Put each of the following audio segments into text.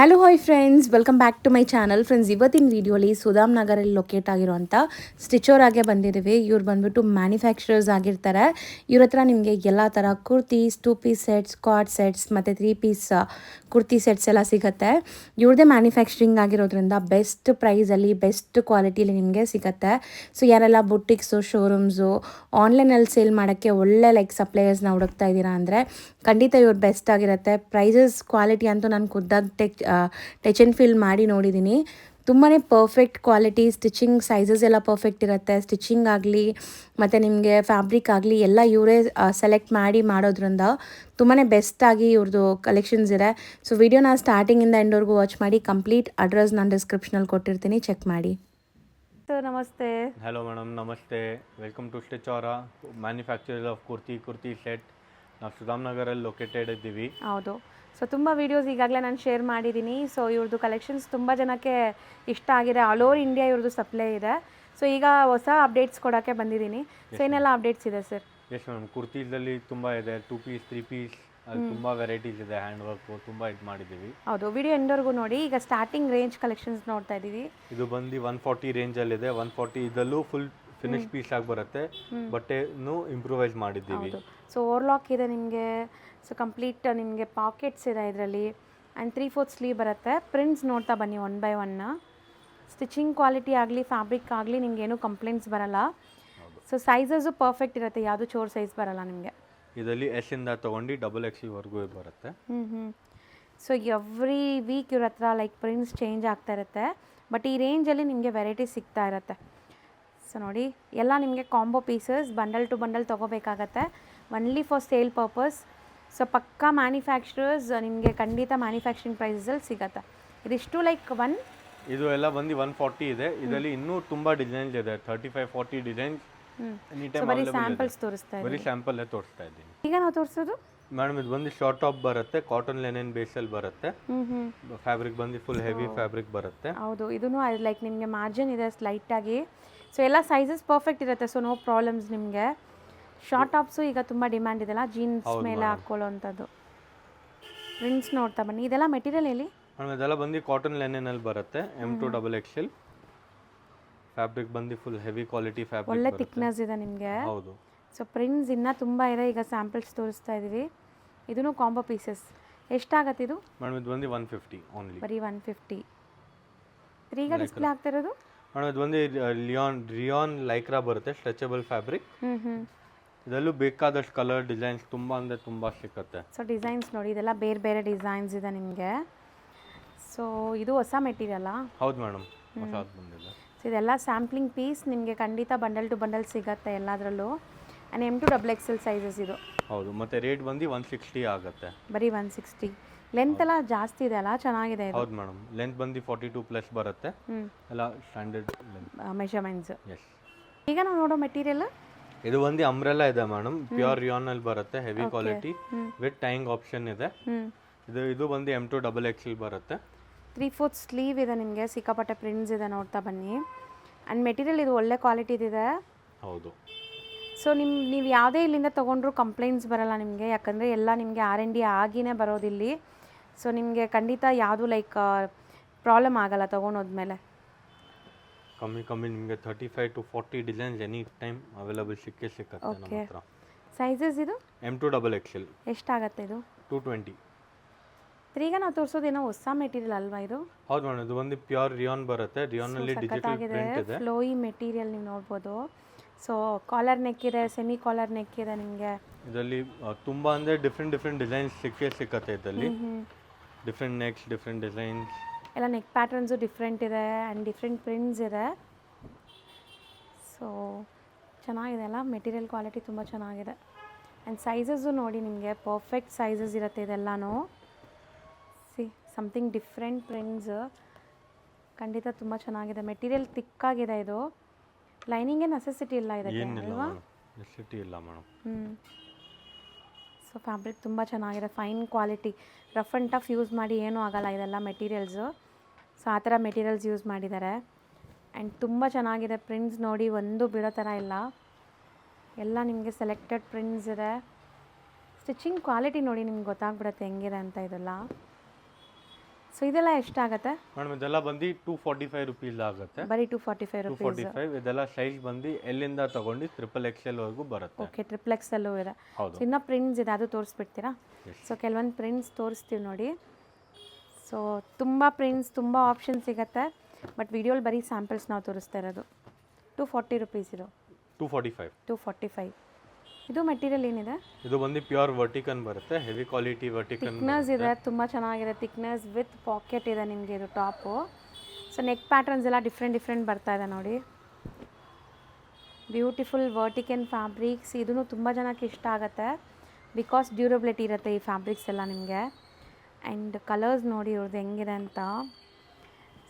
Hello hi friends, welcome back to my channel. Friends, ಇವತ್ತಿನ ವೀಡಿಯೋಲಿ Sudham ನಗರಲ್ಲಿ locate ಆಗಿರುವಂಥ ಸ್ಟಿಚೋರ್ ಆಗೆ ಬಂದಿದ್ದೀವಿ. ಇವ್ರು ಬಂದ್ಬಿಟ್ಟು ಮ್ಯಾನುಫ್ಯಾಕ್ಚರರ್ಸ್ ಆಗಿರ್ತಾರೆ. ಇವ್ರ ಹತ್ರ ನಿಮಗೆ ಎಲ್ಲ ಥರ kurtis, 2 piece sets, squad sets ಮತ್ತು 3 ಪೀಸ್ ಕುರ್ತಿ ಸೆಟ್ಸ್ ಎಲ್ಲ ಸಿಗುತ್ತೆ. ಇವ್ರದ್ದೇ ಮ್ಯಾನುಫ್ಯಾಕ್ಚರಿಂಗ್ ಆಗಿರೋದ್ರಿಂದ ಬೆಸ್ಟ್ ಪ್ರೈಸಲ್ಲಿ, ಬೆಸ್ಟ್ ಕ್ವಾಲಿಟಿಲಿ ನಿಮಗೆ ಸಿಗುತ್ತೆ. ಸೊ ಯಾರೆಲ್ಲ ಬುಟ್ಟಿಕ್ಸು, ಶೋರೂಮ್ಸು, ಆನ್ಲೈನಲ್ಲಿ ಸೇಲ್ ಮಾಡೋಕ್ಕೆ ಒಳ್ಳೆ ಸಪ್ಲೈಯರ್ಸ್ನ ಹುಡುಕ್ತಾ ಇದ್ದೀರಾ ಅಂದರೆ ಖಂಡಿತ ಇವ್ರು ಬೆಸ್ಟ್ ಆಗಿರುತ್ತೆ. ಪ್ರೈಸಸ್, ಕ್ವಾಲಿಟಿ ಅಂತೂ ನಾನು ಖುದ್ದಾಗಿ ಟಚ್ ಆ್ಯಂಡ್ ಫೀಲ್ ಮಾಡಿ ನೋಡಿದ್ದೀನಿ. ತುಂಬಾ ಪರ್ಫೆಕ್ಟ್ ಕ್ವಾಲಿಟಿ, ಸ್ಟಿಚಿಂಗ್ ಸೈಜಸ್ ಎಲ್ಲ ಪರ್ಫೆಕ್ಟ್ ಇರುತ್ತೆ. ಸ್ಟಿಚಿಂಗ್ ಆಗಲಿ ಮತ್ತು ನಿಮಗೆ ಫ್ಯಾಬ್ರಿಕ್ ಆಗಲಿ ಎಲ್ಲ ಇವರೇ ಸೆಲೆಕ್ಟ್ ಮಾಡಿ ಮಾಡೋದ್ರಿಂದ ತುಂಬಾ ಬೆಸ್ಟಾಗಿ ಇವ್ರದ್ದು ಕಲೆಕ್ಷನ್ಸ್ ಇದೆ. ಸೊ ವಿಡಿಯೋನ ಸ್ಟಾರ್ಟಿಂಗಿಂದ ಎಂಡ್ವರೆಗೂ ವಾಚ್ ಮಾಡಿ. ಕಂಪ್ಲೀಟ್ ಅಡ್ರೆಸ್ ನಾನು ಡಿಸ್ಕ್ರಿಪ್ಷನಲ್ಲಿ ಕೊಟ್ಟಿರ್ತೀನಿ, ಚೆಕ್ ಮಾಡಿ. ಸರ್ ನಮಸ್ತೆ. ಹಲೋ ಮೇಡಮ್, ನಮಸ್ತೆ. Welcome to Stitchora, manufacturer of kurti set. ನಾವು ಸುಧಾಮ್ ನಗರಲ್ಲಿ ಲೊಕೇಟೆಡ್ ಇದ್ದೀವಿ. ಹೌದು. ಸೊ ತುಂಬ ವೀಡಿಯೋಸ್ ಈಗಾಗಲೇ ನಾನು ಶೇರ್ ಮಾಡಿದ್ದೀನಿ. ಸೊ ಇವ್ರದ್ದು ಕಲೆಕ್ಷನ್ಸ್ ತುಂಬ ಜನಕ್ಕೆ ಇಷ್ಟ ಆಗಿದೆ. ಆಲ್ ಓವರ್ ಇಂಡಿಯಾ ಇವ್ರದ್ದು ಸಪ್ಲೈ ಇದೆ. ಸೊ ಈಗ ಹೊಸ ಅಪ್ಡೇಟ್ಸ್ ಕೊಡೋಕ್ಕೆ ಬಂದಿದ್ದೀನಿ. ಸೊ ಏನೆಲ್ಲ ಅಪ್ಡೇಟ್ಸ್ ಇದೆ ಸರ್? ಎಸ್ ಮೇಡಮ್, ಕುರ್ತೀಸಲ್ಲಿ ತುಂಬ ಇದೆ. 2 ಪೀಸ್, 3 ಪೀಸ್, ಅಲ್ಲಿ ತುಂಬ ವೆರೈಟೀಸ್ ಇದೆ. ಹ್ಯಾಂಡ್ ವರ್ಕು ತುಂಬ ಇದು ಮಾಡಿದ್ದೀವಿ. ಹೌದು, ವಿಡಿಯೋ ಎಂಡ್ವರೆಗೂ ನೋಡಿ. ಈಗ ಸ್ಟಾರ್ಟಿಂಗ್ ರೇಂಜ್ ಕಲೆಕ್ಷನ್ಸ್ ನೋಡ್ತಾ ಇದ್ದೀವಿ. ಇದು ಬಂದು 140 ರೇಂಜಲ್ಲಿದೆ. 140 ಇದಲ್ಲೂ ಫುಲ್ ಫಿನಿಶ್ ಪೀಸ್ ಆಗಿ ಬರುತ್ತೆ. ಬಟ್ಟೆನೂ ಇಂಪ್ರೂವೈಸ್ ಮಾಡಿದ್ದೀವಿ. ಸೊ ಓವರ್ಲಾಕ್ ಇದೆ ನಿಮಗೆ. ಸೊ ಕಂಪ್ಲೀಟ್ ನಿಮಗೆ ಪಾಕೆಟ್ಸ್ ಇದೆ ಇದರಲ್ಲಿ. ಆ್ಯಂಡ್ 3/4 ಸ್ಲೀವ್ ಬರುತ್ತೆ. ಪ್ರಿಂಟ್ಸ್ ನೋಡ್ತಾ ಬನ್ನಿ one by one. Stitching quality ಆಗಲಿ, ಫ್ಯಾಬ್ರಿಕ್ ಆಗಲಿ ನಿಮಗೇನು ಕಂಪ್ಲೇಂಟ್ಸ್ ಬರಲ್ಲ. ಸೊ ಸೈಜಸ್ಸು ಪರ್ಫೆಕ್ಟ್ ಇರುತ್ತೆ, ಯಾವುದು ಚೋರ್ ಸೈಜ್ ಬರಲ್ಲ ನಿಮಗೆ. ಇದರಲ್ಲಿ ಎಸ್ ಇಂದ ತೊಗೊಂಡು XXL ಬರುತ್ತೆ. ಸೊ ಎವ್ರಿ ವೀಕ್ ಇವ್ರ ಹತ್ರ ಪ್ರಿಂಟ್ಸ್ ಚೇಂಜ್ ಆಗ್ತಾ ಇರುತ್ತೆ. ಬಟ್ ಈ ರೇಂಜಲ್ಲಿ ನಿಮಗೆ ವೆರೈಟೀಸ್ ಸಿಗ್ತಾ ಇರುತ್ತೆ. ಸೊ ನೋಡಿ, ಎಲ್ಲ ನಿಮಗೆ combo pieces, bundle to bundle ತೊಗೋಬೇಕಾಗತ್ತೆ, only for sale purpose. So ಪಕ್ಕಾ ಮ್ಯಾನುಫ್ಯಾಕ್ಚರರ್ಸ್ ನಿಮಗೆ ಖಂಡಿತ ಮ್ಯಾನುಫ್ಯಾಕ್ಚರಿಂಗ್ ಪ್ರೈಸಲ್ಲಿ ಸಿಗುತ್ತೆ. ಇದಿಷ್ಟು ಇದು ಎಲ್ಲ ಬಂದು 140 ಇದೆ. ಇದರಲ್ಲಿ ಇನ್ನೂ ತುಂಬ ಡಿಸೈನ್ಸ್ ಇದೆ. 35-40 ಡಿಸೈನ್ಸ್ ಬರೀ ಸ್ಯಾಂಪಲ್ಸ್ ತೋರಿಸ್ತಾ ಬರೀ ಸ್ಯಾಂಪಲ್ಲೇ ತೋರಿಸ್ತಾ ಇದ್ದೀನಿ. ಈಗ ನಾವು ತೋರಿಸೋದು ಮೇಡಮ್, ಇದು ಬಂದು ಶಾರ್ಟ್ ಟಾಪ್ ಬರುತ್ತೆ. ಕಾಟನ್ ಲೆನಿನ್ ಬೇಸಲ್ಲಿ ಬರುತ್ತೆ. ಫ್ಯಾಬ್ರಿಕ್ ಬಂದು ಫುಲ್ ಹೆವಿ ಫ್ಯಾಬ್ರಿಕ್ ಬರುತ್ತೆ. ಹೌದು, ಇದೂ ನಿಮಗೆ ಮಾರ್ಜಿನ್ ಇದೆ ಸ್ಲೈಟಾಗಿ. ಸೊ ಎಲ್ಲ ಸೈಜಸ್ ಪರ್ಫೆಕ್ಟ್ ಇರುತ್ತೆ. ಸೊ ನೋ ಪ್ರಾಬ್ಲಮ್ಸ್ ನಿಮಗೆ. ಶಾರ್ಟ್ ಟಾಪ್ಸು ಈಗ ತುಂಬ ಡಿಮ್ಯಾಂಡ್ ಇದೆಲ್ಲ, ಜೀನ್ಸ್ ಮೇಲೆ ಹಾಕ್ಕೊಳ್ಳೋ ಅಂಥದ್ದು. ಪ್ರಿಂಟ್ಸ್ ನೋಡ್ತಾ ಬನ್ನಿ. ಇದೆಲ್ಲ ಮೆಟೀರಿಯಲ್ ಎಲ್ಲಿ ಮೇಡಮ್? ಇದೆಲ್ಲ ಬಂದು ಕಾಟನ್ ಲೆನಿನಲ್ಲಿ ಬರುತ್ತೆ. M2XXL ಫ್ಯಾಬ್ರಿಕ್ ಬಂದು ಫುಲ್ ಹೆವಿ ಕ್ವಾಲಿಟಿ ಫ್ಯಾಬ್ರಿಕ್, ಒಳ್ಳೆ ಥಿಕ್ನೆಸ್ ಇದೆ ನಿಮಗೆ. ಹೌದು. ಸೊ ಪ್ರಿಂಟ್ಸ್ ಇನ್ನೂ ತುಂಬ ಇದೆ. ಈಗ ಸ್ಯಾಂಪಲ್ಸ್ ತೋರಿಸ್ತಾ ಇದ್ದೀವಿ. ಇದೂ ಕಾಂಬೋ ಪೀಸಸ್. ಎಷ್ಟಾಗತ್ತೆ ಇದು? ಮೇಡಮ್, ಇದು ಬಂದು 150 ಓನ್ಲಿ. ಬರೀ 150. ಈಗ ಡಿಸ್ಪ್ಲೇ ಆಗ್ತಿರೋದು ಮೇಡಮ್, ಇದು ಬಂದು ರಿಯಾನ್ ಲೈಕ್ರಾ ಬರುತ್ತೆ, ಸ್ಟ್ರೆಚಬಲ್ ಫ್ಯಾಬ್ರಿಕ್. ಇದರಲ್ಲೂ ಬೇಕಾದಷ್ಟು ಕಲರ್ ಡಿಸೈನ್ಸ್ ತುಂಬ ಅಂದರೆ ತುಂಬ ಸಿಕ್ಕತ್ತೆ. ಸೊ ಡಿಸೈನ್ಸ್ ನೋಡಿ, ಇದೆಲ್ಲ ಬೇರೆ ಬೇರೆ ಡಿಸೈನ್ಸ್ ಇದೆ ನಿಮಗೆ. ಸೊ ಇದು ಹೊಸ ಮೆಟೀರಿಯಲ್ಲಾ? ಹೌದು ಮೇಡಮ್, ಹೊಸದು ಬಂದಿದೆ. ಸೊ ಇದೆಲ್ಲ ಸ್ಯಾಂಪ್ಲಿಂಗ್ ಪೀಸ್, ನಿಮಗೆ ಖಂಡಿತ ಬಂಡಲ್ ಟು ಬಂಡಲ್ ಸಿಗುತ್ತೆ ಎಲ್ಲದರಲ್ಲೂ. ಆ್ಯಂಡ್ M2XXL ಸೈಜಸ್ ಇದು. ಹೌದು, ಮತ್ತು ರೇಟ್ ಬಂದು 160 ಆಗುತ್ತೆ. ಬರೀ 160. ಲೆಂತ್ ಎಲ್ಲ ಜಾಸ್ತಿ ಇದೆ ಅಲ್ಲ, ಚೆನ್ನಾಗಿದೆ ಇದು. ಹೌದು ಮೇಡಮ್, ಲೆಂತ್ ಬಂದು 42+ ಬರುತ್ತೆ. ಎಲ್ಲ ಸ್ಟ್ಯಾಂಡರ್ಡ್ ಮೆಷರ್ಮೆಂಟ್ಸ್. ಎಸ್. ಈಗ ನಾವು ನೋಡೋ ಮೆಟೀರಿಯಲ್ ಇದು ಒಂದು ಅಂಬ್ರೆಲಾ ಇದೆ ಮೇಡಮ್. ಪ್ಯೂರ್ ರಿಯಾನಲ್ಲಿ ಬರುತ್ತೆ, heavy quality with tying option ಇದೆ. ಇದು ಬಂದು M2XXL ಬರುತ್ತೆ. 3/4 ಸ್ಲೀವ್ ಇದೆ ನಿಮಗೆ. ಸಿಕ್ಕಾಪಟ್ಟೆ ಪ್ರಿಂಟ್ಸ್ ಇದೆ, ನೋಡ್ತಾ ಬನ್ನಿ. ಆ್ಯಂಡ್ ಮೆಟೀರಿಯಲ್ ಇದು ಒಳ್ಳೆ ಕ್ವಾಲಿಟಿದಿದೆ. ಹೌದು. ಸೊ ನೀವು ಯಾವುದೇ ಇಲ್ಲಿಂದ ತೊಗೊಂಡ್ರೂ ಕಂಪ್ಲೇಂಟ್ಸ್ ಬರಲ್ಲ ನಿಮಗೆ, ಯಾಕಂದರೆ ಎಲ್ಲ ನಿಮಗೆ R&D ಆಗಿನೇ ಬರೋದಿಲ್ಲಿ. ಸೊ ನಿಮಗೆ ಖಂಡಿತ ಯಾವುದು ಪ್ರಾಬ್ಲಮ್ ಆಗಲ್ಲ ತೊಗೊಂಡೋದ್ಮೇಲೆ. ಕಮ್ಮಿ ನಿಮಗೆ 35-40 ಡಿಸೈನ್ಸ್ ಎನಿ ಟೈಮ್ ಅವೈಲೇಬಲ್ ಸಿಕ್ಕತ್ತೆ ನಮ್ಮ ಹತ್ರ. ಸೈಜಸ್ ಇದು M2XXL. ಎಷ್ಟಾಗತ್ತೆ ಇದು? 220. ಈಗ ನಾವು ತೋರಿಸೋದೇನೋ ಹೊಸ ಮೆಟೀರಿಯಲ್ ಅಲ್ವಾ ಇದು? ಹೌದು ಮೇಡಮ್, ಇದು ಒಂದು ಪ್ಯೂರ್ ರಿಯಾನ್ ಬರುತ್ತೆ. ರಿಯಾನಲ್ಲಿ ಡಿಜಿಟಲ್ ಪ್ರಿಂಟ್ ಇದೆ. ಫ್ಲೋಯಿ ಮೆಟೀರಿಯಲ್ ನೀವು ನೋಡ್ಬೋದು. ಸೊ ಕಾಲರ್ ನೆಕ್ ಇದೆ, ಸೆಮಿ ಕಾಲರ್ ನೆಕ್ ಇದೆ ನಿಮಗೆ. ಇದರಲ್ಲಿ ತುಂಬ ಅಂದರೆ ಡಿಫ್ರೆಂಟ್ ಡಿಸೈನ್ಸ್ ಸಿಕ್ಕತ್ತೆ. ಇದರಲ್ಲಿ ಡಿಫ್ರೆಂಟ್ ನೆಕ್ಸ್, ಡಿಫ್ರೆಂಟ್ ಡಿಸೈನ್ಸ್, ಎಲ್ಲ ನೆಕ್ ಪ್ಯಾಟರ್ನ್ಸು ಡಿಫ್ರೆಂಟ್ ಇದೆ ಆ್ಯಂಡ್ ಡಿಫ್ರೆಂಟ್ ಪ್ರಿಂಟ್ಸ್ ಇದೆ. ಸೊ ಚೆನ್ನಾಗಿದೆ ಅಲ್ಲ, ಮೆಟೀರಿಯಲ್ ಕ್ವಾಲಿಟಿ ತುಂಬ ಚೆನ್ನಾಗಿದೆ. ಆ್ಯಂಡ್ ಸೈಜಸ್ಸು ನೋಡಿ, ನಿಮಗೆ ಪರ್ಫೆಕ್ಟ್ ಸೈಜಸ್ ಇರುತ್ತೆ ಇದೆಲ್ಲನೂ. ಸಮಥಿಂಗ್ ಡಿಫ್ರೆಂಟ್ ಪ್ರಿಂಟ್ಸ್, ಖಂಡಿತ ತುಂಬ ಚೆನ್ನಾಗಿದೆ. ಮೆಟೀರಿಯಲ್ ತಿಕ್ಕಾಗಿದೆ. ಇದು ಲೈನಿಂಗೇ ನೆಸೆಸಿಟಿ ಇಲ್ಲ ಇದಕ್ಕೆ ಅಲ್ವಾ? ನೆಸೆಸಿಟಿ ಇಲ್ಲ ಮೇಡಮ್. ಸೊ ಫ್ಯಾಬ್ರಿಕ್ ತುಂಬ ಚೆನ್ನಾಗಿದೆ, fine quality. Rough and tough use ಮಾಡಿ ಏನೂ ಆಗಲ್ಲ ಇದೆಲ್ಲ ಮೆಟೀರಿಯಲ್ಸು. ಸೊ ಆ ಥರ ಮೆಟೀರಿಯಲ್ಸ್ ಯೂಸ್ ಮಾಡಿದ್ದಾರೆ. ಆ್ಯಂಡ್ ತುಂಬ ಚೆನ್ನಾಗಿದೆ. ಪ್ರಿಂಟ್ಸ್ ನೋಡಿ, ಒಂದು ಬಿಡೋ ಥರ ಇಲ್ಲ. ಎಲ್ಲ ನಿಮಗೆ ಸೆಲೆಕ್ಟೆಡ್ ಪ್ರಿಂಟ್ಸ್ ಇದೆ. ಸ್ಟಿಚಿಂಗ್ ಕ್ವಾಲಿಟಿ ನೋಡಿ, ನಿಮ್ಗೆ ಗೊತ್ತಾಗ್ಬಿಡುತ್ತೆ ಹೆಂಗಿದೆ ಅಂತ. ಇದೆಲ್ಲ ಸೊ ಇದೆಲ್ಲ ಎಷ್ಟಾಗತ್ತೆ? ಮೇಡಮ್ ಇದೆಲ್ಲ ಬಂದು 245 ರುಪೀಸ್ ಆಗುತ್ತೆ. ಬರೀ 245 ರುಪೀಸ್. 245 ಇದೆಲ್ಲ ಸೈಜ್ ಬಂದು ಎಲ್ಲಿಂದ ತಗೊಂಡು XXL ವರೆಗೂ ಬರುತ್ತೆ. ಓಕೆ, XXL ಇದೆ. ಹೌದು. ಸೊ ಇನ್ನು ಪ್ರಿಂಟ್ಸ್ ಇದೆ, ಅದು ತೋರಿಸ್ಬಿಡ್ತೀರಾ? ಸೊ ಕೆಲವೊಂದು ಪ್ರಿಂಟ್ಸ್ ತೋರಿಸ್ತೀವಿ ನೋಡಿ. ಸೊ ತುಂಬ ಪ್ರಿಂಟ್ಸ್, ತುಂಬ ಆಪ್ಷನ್ ಸಿಗುತ್ತೆ. ಬಟ್ ವಿಡಿಯೋಲಿ ಬರೀ ಸ್ಯಾಂಪಲ್ಸ್ ನಾವು ತೋರಿಸ್ತಾ ಇರೋದು. 240 ರುಪೀಸ್ ಇದು. 245. ಇದು ಮೆಟೀರಿಯಲ್ ಏನಿದೆ? ಇದು ಬಂದು ಪ್ಯೂರ್ ವರ್ಟಿಕನ್ ಬರುತ್ತೆ, ಹೆವಿ ಕ್ವಾಲಿಟಿ ವರ್ಟಿಕನ್. ಥಿಕ್ನೆಸ್ ಇದೆ, ತುಂಬ ಚೆನ್ನಾಗಿದೆ. ಥಿಕ್ನೆಸ್ ವಿತ್ ಪಾಕೆಟ್ ಇದೆ ನಿಮಗೆ ಇದು ಟಾಪು. ಸೊ ನೆಕ್ ಪ್ಯಾಟರ್ನ್ಸ್ ಎಲ್ಲ ಡಿಫ್ರೆಂಟ್ ಬರ್ತಾ ಇದೆ ನೋಡಿ. ಬ್ಯೂಟಿಫುಲ್ ವರ್ಟಿಕನ್ ಫ್ಯಾಬ್ರಿಕ್ಸ್. ಇದೂ ತುಂಬ ಜನಕ್ಕೆ ಇಷ್ಟ ಆಗುತ್ತೆ ಬಿಕಾಸ್ ಡ್ಯೂರಬಿಲಿಟಿ ಇರುತ್ತೆ ಈ ಫ್ಯಾಬ್ರಿಕ್ಸ್ ಎಲ್ಲ ನಿಮಗೆ. ಆ್ಯಂಡ್ ಕಲರ್ಸ್ ನೋಡಿ ಇವ್ರದ್ದು ಹೆಂಗಿದೆ ಅಂತ.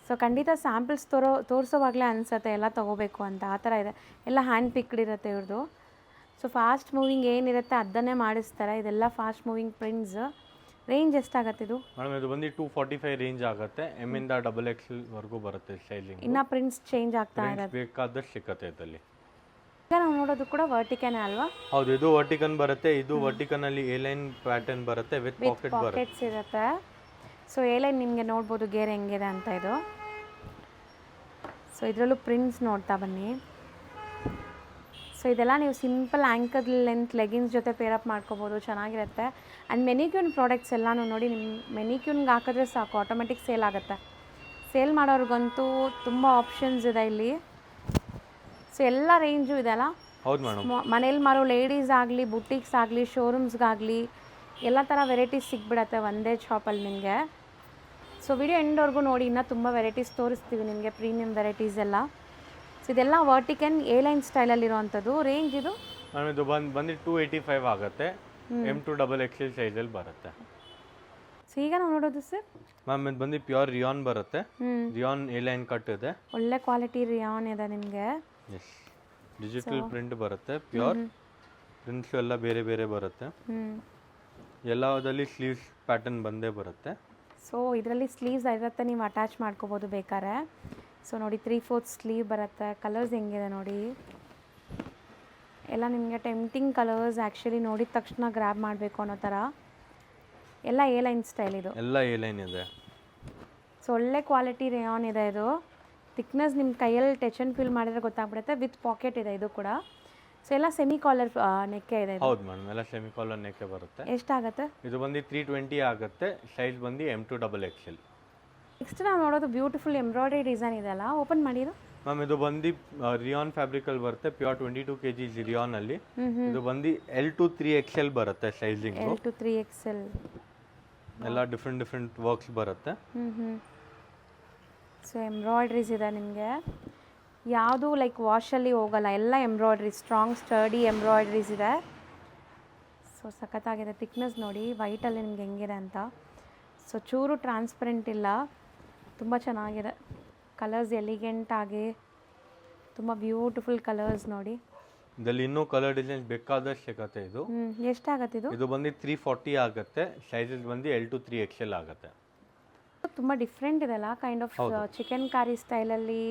ಸೊ ಖಂಡಿತ ಸ್ಯಾಂಪಲ್ಸ್ ತೋರಿಸೋವಾಗಲೇ ಅನಿಸುತ್ತೆ ಎಲ್ಲ ತೊಗೋಬೇಕು ಅಂತ. ಆ ಥರ ಇದೆ, ಎಲ್ಲ ಹ್ಯಾಂಡ್ ಪಿಕ್ಡ್ ಇರುತ್ತೆ ಇವ್ರದ್ದು. ಸೊ ಫಾಸ್ಟ್ ಮೂವಿಂಗ್ ಏನಿರುತ್ತೆ ಅದನ್ನೇ ಮಾಡಿಸ್ತಾರೆ. ಇದೆಲ್ಲ ಫಾಸ್ಟ್ ಮೂವಿಂಗ್ ಪ್ರಿಂಟ್ಸ್. ರೇಂಜ್ ಎಷ್ಟಾಗತ್ತೆ ಇದು? ಮೇಡಮ್ ಇದು ಬಂದು 245 ರೇಂಜ್ ಆಗುತ್ತೆ. ಎಮ್ ಇಂದ XXL ವರೆಗೂ ಬರುತ್ತೆ ಸ್ಟೈಲಿಂಗ್. ಇನ್ನು ಪ್ರಿಂಟ್ಸ್ ಚೇಂಜ್ ಆಗ್ತಾ ಇರೋದು ಬೇಕಾದಷ್ಟು ಸಿಕ್ಕತ್ತೆ ಇದರಲ್ಲಿ. ಈಗ ನಾವು ನೋಡೋದು ಕೂಡ ವರ್ಟಿಕನ್ ಅಲ್ವಾ? ಹೌದು, ಇದು ವರ್ಟಿಕನ್ ಬರುತ್ತೆ. ಇದು ವರ್ಟಿಕನ್ ಅಲ್ಲಿ ಎ ಲೈನ್ ಪ್ಯಾಟರ್ನ್ ಬರುತ್ತೆ ವಿತ್ ಪಾಕೆಟ್ಸ್ ಇರುತ್ತೆ. ಸೊ ಎ ಲೈನ್ ನಿಮಗೆ ನೋಡ್ಬೋದು ಗೇರ್ ಹೆಂಗಿದೆ ಅಂತ ಇದು. ಸೊ ಇದರಲ್ಲೂ ಪ್ರಿಂಟ್ಸ್ ನೋಡ್ತಾ ಬನ್ನಿ. ಸೊ ಇದೆಲ್ಲ ನೀವು ಸಿಂಪಲ್ ಆ್ಯಂಕರ್ ಲೆಂತ್ ಲೆಗಿನ್ಸ್ ಜೊತೆ ಪೇರಪ್ ಮಾಡ್ಕೋಬೋದು, ಚೆನ್ನಾಗಿರುತ್ತೆ. ಆ್ಯಂಡ್ ಮೆನಿಕ್ಯೂನ್ ಪ್ರಾಡಕ್ಟ್ಸ್ ಎಲ್ಲನೂ ನೋಡಿ, ನಿಮ್ಮ ಮೆನಿಕ್ಯೂನ್ಗೆ ಹಾಕಿದ್ರೆ ಸಾಕು ಆಟೋಮೆಟಿಕ್ ಸೇಲ್ ಆಗುತ್ತೆ. ಸೇಲ್ ಮಾಡೋರ್ಗಂತೂ ತುಂಬ ಆಪ್ಷನ್ಸ್ ಇದೆ ಇಲ್ಲಿ. ಸೊ ಎಲ್ಲ ರೇಂಜು ಇದೆಲ್ಲ. ಹೌದು ಮೇಡಮ್. ಮನೇಲಿ ಮಾರೋ ಲೇಡೀಸ್ ಆಗಲಿ, ಬುಟೀಕ್ಸ್ ಆಗಲಿ, ಶೋರೂಮ್ಸ್ಗಾಗಲಿ ಎಲ್ಲ ಥರ ವೆರೈಟೀಸ್ ಸಿಕ್ಬಿಡತ್ತೆ ಒಂದೇ ಶಾಪಲ್ಲಿ ನಿಮಗೆ. ಸೊ ವಿಡಿಯೋ ಎಂಡ್ವರೆಗೂ ನೋಡಿ, ಇನ್ನೂ ತುಂಬ ವೆರೈಟೀಸ್ ತೋರಿಸ್ತೀವಿ ನಿಮಗೆ, ಪ್ರೀಮಿಯಂ ವೆರೈಟೀಸ್ ಎಲ್ಲ. ಸೊ ಇದೆಲ್ಲ ವರ್ಟಿಕನ್ ಎ ಲೈನ್ ಸ್ಟೈಲಲ್ಲಿರುವಂಥದ್ದು. ರೇಂಜ್ ಇದು ಮೇಡಮ್ ಇದು ಬಂದು 285 ಆಗುತ್ತೆ. M2XXL ಸೈಜಲ್ಲಿ ಬರುತ್ತೆ. ಸೊ ಈಗ ನಾವು ನೋಡೋದು ಸರ್ ಮ್ಯಾಮ್ ಇದು ಬಂದು ಪ್ಯೂರ್ ರಿಯಾನ್ ಬರುತ್ತೆ. ರಿಯಾನ್ ಎ ಲೈನ್ ಕಟ್ ಇದೆ, ಒಳ್ಳೆ ಕ್ವಾಲಿಟಿ ರಿಯಾನ್ ಇದೆ ನಿಮಗೆ. ಎಸ್, ಡಿಜಿಟಲ್ ಪ್ರಿಂಟ್ ಬರುತ್ತೆ. ಪ್ಯೂರ್ ಪ್ರಿಂಟ್ಸ್ ಎಲ್ಲ ಬೇರೆ ಬೇರೆ ಬರುತ್ತೆ. ಎಲ್ಲದಲ್ಲಿ ಸ್ಲೀವ್ಸ್ ಪ್ಯಾಟರ್ನ್ ಬಂದೇ ಬರುತ್ತೆ. ಸೊ ಇದರಲ್ಲಿ ಸ್ಲೀವ್ಸ್ ಇರುತ್ತೆ, ನೀವು ಅಟ್ಯಾಚ್ ಮಾಡ್ಕೋಬೋದು ಬೇಕಾದ್ರೆ. ಸೊ ನೋಡಿ 3/4 ಸ್ಲೀವ್ ಬರುತ್ತೆ. ಕಲರ್ಸ್ ಹೆಂಗಿದೆ ನೋಡಿ, ಎಲ್ಲ ನಿಮಗೆ ಟೆಂಪ್ಟಿಂಗ್ ಕಲರ್ಸ್. ಆ್ಯಕ್ಚುಲಿ ನೋಡಿದ ತಕ್ಷಣ ಗ್ರ್ಯಾಬ್ ಮಾಡಬೇಕು ಅನ್ನೋ ಥರ. ಎಲ್ಲ ಎ ಲೈನ್ ಸ್ಟೈಲ್ ಇದು. ಎಲ್ಲ ಎ ಲೈನ್ ಇದೆ. ಸೊ ಒಳ್ಳೆ ಕ್ವಾಲಿಟಿ ರೇಯಾನ್ ಇದೆ ಇದು. ಥಿಕ್ನೆಸ್ ನಿಮ್ಮ ಕೈಯಲ್ಲಿ ಟಚ್ ಆ್ಯಂಡ್ ಫೀಲ್ ಮಾಡಿದ್ರೆ ಗೊತ್ತಾಗ್ಬಿಡುತ್ತೆ. ವಿತ್ ಪಾಕೆಟ್ ಇದೆ ಇದು ಕೂಡ. ಸೊ ಎಲ್ಲ ಸೆಮಿ ಕಾಲರ್ ನೆಕ್ಕೆ ಇದೆ. ಹೌದು ಮೇಡಮ್, ಎಲ್ಲ ಸೆಮಿ ಕಾಲರ್ ನೆಕ್ಕೆ ಬರುತ್ತೆ. ಎಷ್ಟಾಗುತ್ತೆ? ಇದು ಬಂದು 320 ಆಗುತ್ತೆ. ಸೈಜ್ ಬಂದು M2XXL. ನೆಕ್ಸ್ಟ್ ನಾವು ನೋಡೋದು ಬ್ಯೂಟಿಫುಲ್ ಎಂಬ್ರಾಯ್ಡ್ರಿ ಡಿಸೈನ್ ಇದೆಲ್ಲ, ಓಪನ್ ಮಾಡಿದ್ದು ಮ್ಯಾಮ್. ಇದು ಬಂದು ರಿಯಾನ್ ಫ್ಯಾಬ್ರಿಕಲ್ಲಿ ಬರುತ್ತೆ. ಪ್ಯೂರ್ 22 kg ರಿಯಾನ್ ಅಲ್ಲಿ. ಇದು ಬಂದು L2 3XL ಬರುತ್ತೆ ಸೈಜಿಂಗ್. L2 3XL ಎಲ್ಲ ಡಿಫ್ರೆಂಟ್ ವರ್ಕ್ಸ್ ಬರುತ್ತೆ. ಸೊ ಎಂಬ್ರಾಯ್ಡ್ರೀಸ್ ಇದೆ ನಿಮಗೆ. ಯಾವುದು ಲೈಕ್ ವಾಶಲ್ಲಿ ಹೋಗಲ್ಲ, ಎಲ್ಲ ಎಂಬ್ರಾಯ್ಡ್ರಿ, ಸ್ಟ್ರಾಂಗ್ ಸ್ಟರ್ಡಿ ಎಂಬ್ರಾಯ್ಡ್ರೀಸ್ ಇದೆ. ಸೊ ಸಖತ್ತಾಗಿದೆ. ಥಿಕ್ನೆಸ್ ನೋಡಿ ವೈಟಲ್ಲಿ ನಿಮ್ಗೆ ಹೆಂಗಿದೆ ಅಂತ. ಸೊ ಚೂರು ಟ್ರಾನ್ಸ್ಪರೆಂಟ್ ಇಲ್ಲ, ತುಂಬ ಚೆನ್ನಾಗಿದೆ. ಕಲರ್ಸ್ ಎಲಿಗೆಂಟ್ ಆಗಿ ತುಂಬ ಬ್ಯೂಟಿಫುಲ್ ಕಲರ್ಸ್ ನೋಡಿ. ಇದರಲ್ಲಿ ಇನ್ನೂ ಕಲರ್ ಡಿಸೈನ್ಸ್ ಬೇಕಾದಷ್ಟು ಸಿಗುತ್ತೆ. ಇದು ಎಷ್ಟಾಗತ್ತೆ ಇದು? ಇದು ಬಂದು 340 ಆಗುತ್ತೆ. ಸೈಜಸ್ ಬಂದು L2 3XL ಆಗುತ್ತೆ. ತುಂಬ ಡಿಫ್ರೆಂಟ್ ಇದೆಲ್ಲ, ಕೈಂಡ್ ಆಫ್ ಚಿಕನ್ ಕಾರಿ ಸ್ಟೈಲಲ್ಲಿ.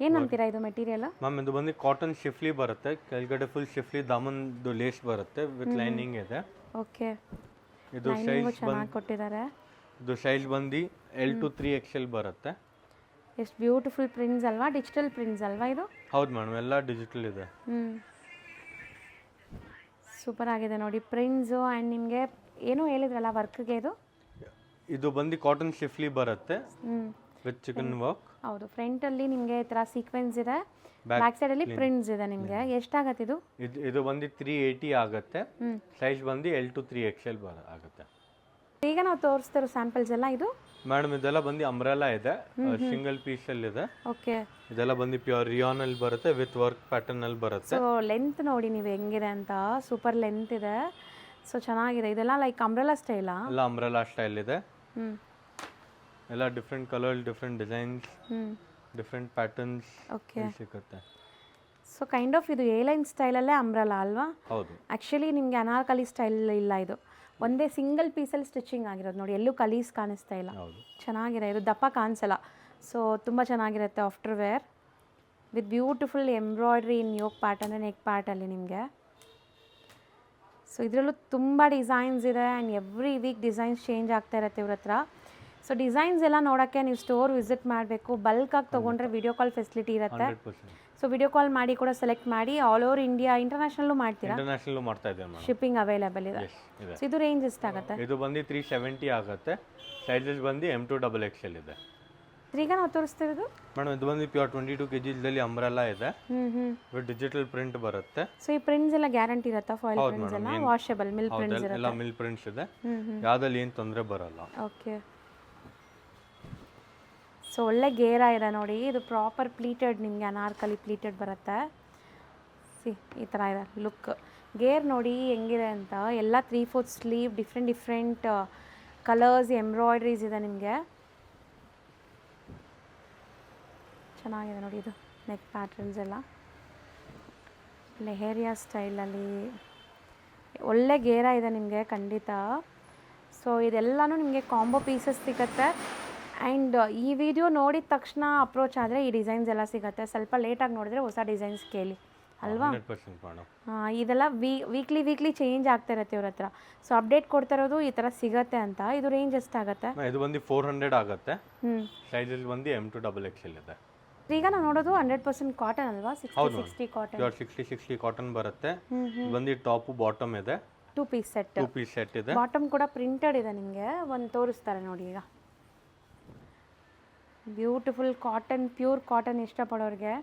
ಏನಂತೀರಾ ಇದು ಮೆಟೀರಿಯಲ್? ಮ್ಯಾಮ್ ಇದು ಬಂದು ಕಾಟನ್ ಶಿಫ್ಲಿ ಬರುತ್ತೆ. ಕೆಳಗಡೆ ಫುಲ್ ಶಿಫ್ಲಿ ದಾಮನ್ದು ಲೇಸ್ ಬರುತ್ತೆ ವಿತ್ ಲೈನಿಂಗ್ ಇದೆ. ಓಕೆ, ಇದು ಸೈಜ್ ಚೆನ್ನಾಗಿ ಕೊಟ್ಟಿದ್ದಾರೆ. ಇದು ಸೈಜ್ ಬಂದು L2 3XL ಬರುತ್ತೆ. ಎಷ್ಟು ಬ್ಯೂಟಿಫುಲ್ ಪ್ರಿಂಟ್ಸ್ ಅಲ್ವಾ, ಡಿಜಿಟಲ್ ಪ್ರಿಂಟ್ಸ್ ಅಲ್ವಾ ಇದು? ಹೌದು ಮೇಡಮ್, ಎಲ್ಲ ಡಿಜಿಟಲ್ ಇದೆ. ಸೂಪರ್ ಆಗಿದೆ ನೋಡಿ ಪ್ರಿಂಟ್ಸು. ಆ್ಯಂಡ್ ನಿಮಗೆ ಏನೋ ಹೇಳಿದ್ರಲ್ಲ ವರ್ಕ್ಗೆ, ಇದು ಬಂದು ಕಾಟನ್ ಶಿಫ್ಲಿ ಬರುತ್ತೆ ವಿತ್ ಚಿಕನ್ ವರ್ಕ್. ಹೌದು, ಫ್ರಂಟಲ್ಲಿ ನಿಮಗೆ ಈ ಥರ ಸೀಕ್ವೆನ್ಸ್ ಇದೆ, ಬ್ಯಾಕ್ ಸೈಡಲ್ಲಿ ಪ್ರಿಂಟ್ಸ್ ಇದೆ ನಿಮಗೆ. ಎಷ್ಟಾಗತ್ತೆ ಇದು? ಇದು ಬಂದು 380 ಆಗುತ್ತೆ. ಸೈಜ್ ಬಂದು L2 3XL ಆಗುತ್ತೆ. ಈಗ ನಾವು ತೋರಿಸ್ತಿರೋ ಸ್ಯಾಂಪಲ್ಸ್ ಎಲ್ಲ ಇದು ಮೇಡಮ್ ಇದೆಲ್ಲ ಬಂದು ಅಂಬ್ರೆಲಾ ಇದೆ, ಸಿಂಗಲ್ ಪೀಸ್ ಅಲ್ಲಿ ಇದೆ. ಓಕೆ, ಇದೆಲ್ಲ ಬಂದು ಪ್ಯೂರ್ ರಿಯಾನ್ ಅಲ್ಲಿ ಬರುತ್ತೆ ವಿತ್ ವರ್ಕ್ ಪ್ಯಾಟರ್ನ್ ಅಲ್ಲಿ ಬರುತ್ತೆ. ಸೊ ಲೆಂತ್ ನೋಡಿ ನೀವು ಹೆಂಗಿದೆ ಅಂತ, ಸೂಪರ್ ಲೆಂತ್ ಇದೆ. ಸೊ ಚೆನ್ನಾಗಿದೆ. ಇದೆಲ್ಲ ಲೈಕ್ ಅಂಬ್ರೆಲಾ ಸ್ಟೈಲಾ? ಎಲ್ಲ ಅಂಬ್ರೆಲಾ ಸ್ಟೈಲ್ ಇದೆ. ಎಲ್ಲ different colour, different designs, different patterns ಸಿಗುತ್ತೆ. ಸೊ ಕೈಂಡ್ ಆಫ್ ಇದು ಎ ಲೈನ್ ಸ್ಟೈಲಲ್ಲೇ ಅಂಬ್ರೆಲಾ ಅಲ್ವಾ? ಹೌದು. ಆ್ಯಕ್ಚುಲಿ ನಿಮಗೆ ಅನಾರ್ಕಲಿ ಸ್ಟೈಲ್ ಇಲ್ಲ, ಇದು ಒಂದೇ ಸಿಂಗಲ್ ಪೀಸಲ್ಲಿ ಸ್ಟಿಚಿಂಗ್ ಆಗಿರೋದು ನೋಡಿ. ಎಲ್ಲೂ ಕಲೀಸ್ ಕಾಣಿಸ್ತಾ ಇಲ್ಲ. ಚೆನ್ನಾಗಿದೆ, ಇದು ದಪ್ಪ ಕಾಣಿಸಲ್ಲ. ಸೊ ತುಂಬ ಚೆನ್ನಾಗಿರುತ್ತೆ after wear with beautiful embroidery in yoke part ಅಂದರೆ ನೆಕ್ ಪಾರ್ಟಲ್ಲಿ ನಿಮಗೆ. ಸೊ ಇದರಲ್ಲೂ ತುಂಬ ಡಿಸೈನ್ಸ್ ಇದೆ and every week designs change ಆಗ್ತಾ ಇರುತ್ತೆ ಇವ್ರ ಹತ್ರ. ಸೊ ಡಿಸೈನ್ಸ್ ಎಲ್ಲ ನೋಡೋಕ್ಕೆ ನೀವು ಸ್ಟೋರ್ ವಿಸಿಟ್ ಮಾಡಬೇಕು. ಬಲ್ಕಾಗಿ ತೊಗೊಂಡ್ರೆ ವಿಡಿಯೋ ಕಾಲ್ ಫೆಸಿಲಿಟಿ ಇರುತ್ತೆ. 100%. ಸೊ ವಿಡಿಯೋ ಕಾಲ್ ಮಾಡಿ ಕೂಡ ಸೆಲೆಕ್ಟ್ ಮಾಡಿ ಆಲ್ ಓವರ್ ಇಂಡಿಯಾ ಇಂಟರ್ನ್ಯಾಷನಲ್ಲು ಮಾಡ್ತೀರಾ? ಇಂಟರ್ನ್ಯಾಷನಲ್ ಮಾಡ್ತಾ ಇದ್ದೇವೆ ಮೇಡಮ್. ಶಿಪ್ಪಿಂಗ್ ಅವೈಲೇಬಲ್ ಇದೆ. ಇದೆ. ಸೊ ಇದು ರೇಂಜ್ ಎಷ್ಟಾಗುತ್ತೆ? ಇದು ಬಂದು 370 ಆಗುತ್ತೆ. ಸೈಜಸ್ ಬಂದು M2XXL ಇದೆ. ಈಗ ನಾವು ತೋರಿಸ್ತಿರೋದು ಮೇಡಮ್ ಇದು ಬಂದು ಪ್ಯೂರ್ 22 kg ದಲ್ಲಿ ಅಂಬ್ರೆಲಾ ಇದೆ. ಹ್ಞೂ ವಿತ್ ಡಿಜಿಟಲ್ ಪ್ರಿಂಟ್ ಬರುತ್ತೆ. ಸೊ ಈ ಪ್ರಿಂಟ್ಸ್ ಎಲ್ಲ ಗ್ಯಾರಂಟಿ ಇರುತ್ತಾ? ಫಾಯಿಲ್ ಪ್ರಿಂಟ್ಸ್ ಎಲ್ಲ ವಾಷಬಲ್ ಮಿಲ್ ಪ್ರಿಂಟ್ಸ್ ಎಲ್ಲ ಮಿಲ್ ಪ್ರಿಂಟ್ಸ್ ಇದೆ. ಯಾವ್ದಲ್ಲಿ ಏನು ತೊಂದರೆ ಬರಲ್ಲ. ಓಕೆ. ಸೊ ಒಳ್ಳೆ ಗೇರ ಇದೆ ನೋಡಿ. ಇದು ಪ್ರಾಪರ್ ಪ್ಲೀಟೆಡ್, ನಿಮಗೆ ಅನಾರ್ಕಲಿ ಪ್ಲೀಟೆಡ್ ಬರುತ್ತೆ. ಈ ಥರ ಇದೆ ಲುಕ್. ಗೇರ್ ನೋಡಿ ಹೆಂಗಿದೆ ಅಂತ. ಎಲ್ಲ 3/4 ಸ್ಲೀವ್, ಡಿಫ್ರೆಂಟ್ ಕಲರ್ಸ್, ಎಂಬ್ರಾಯ್ಡ್ರೀಸ್ ಇದೆ ನಿಮಗೆ. ಚೆನ್ನಾಗಿದೆ ನೋಡಿ. ಇದು ನೆಕ್ ಪ್ಯಾಟ್ರನ್ಸ್ ಎಲ್ಲ ಲೆಹೇರಿಯಾ ಸ್ಟೈಲಲ್ಲಿ ಒಳ್ಳೆ ಗೇರ ಇದೆ ನಿಮಗೆ ಖಂಡಿತ. ಸೊ ಇದೆಲ್ಲನೂ ನಿಮಗೆ ಕಾಂಬೋ ಪೀಸಸ್ ಸಿಗುತ್ತೆ. ಆ್ಯಂಡ್ ಈ ವಿಡಿಯೋ ನೋಡಿದ ತಕ್ಷಣ ಅಪ್ರೋಚ್ ಆದರೆ ಈ ಡಿಸೈನ್ಸ್ ಎಲ್ಲ ಸಿಗುತ್ತೆ. ಸ್ವಲ್ಪ ಲೇಟಾಗಿ ನೋಡಿದ್ರೆ ಹೊಸ ಡಿಸೈನ್ಸ್ ಕೇಳಿ ಅಲ್ವಾ? 100% ಮೇಡಮ್. ಇದೆಲ್ಲ ವೀಕ್ಲಿ ಚೇಂಜ್ ಆಗ್ತಾ ಇರುತ್ತೆ ಇವ್ರ ಹತ್ರ. ಸೊ ಅಪ್ಡೇಟ್ ಕೊಡ್ತಾ ಇರೋದು ಈ ಥರ ಸಿಗತ್ತೆ ಅಂತ. ಇದು ರೇಂಜ್ ಎಷ್ಟಾಗುತ್ತೆ? ಇದು ಬಂದು 400 ಆಗುತ್ತೆ. ಸೈಜಸ್ ಬಂದು M2XXL ಇದೆ. ಈಗ ನಾವು ನೋಡೋದು 100% ಕಾಟನ್ ಅಲ್ವಾ? 60 ಕಾಟನ್. ಪ್ಯೂರ್ 60 ಕಾಟನ್ ಬರುತ್ತೆ. ಬಂದು ಟಾಪ್ ಬಾಟಮ್ ಇದೆ. 2 ಪೀಸ್ ಸೆಟ್. 2 ಪೀಸ್ ಸೆಟ್ ಇದೆ. ಬಾಟಮ್ ಕೂಡ ಪ್ರಿಂಟೆಡ್ ಇದೆ ನಿಮಗೆ. ಒಂದು ತೋರಿಸ್ತಾರೆ ನೋಡಿ ಈಗ. ಬ್ಯೂಟಿಫುಲ್ ಕಾಟನ್, ಪ್ಯೂರ್ ಕಾಟನ್ ಇಷ್ಟಪಡೋರಿಗೆ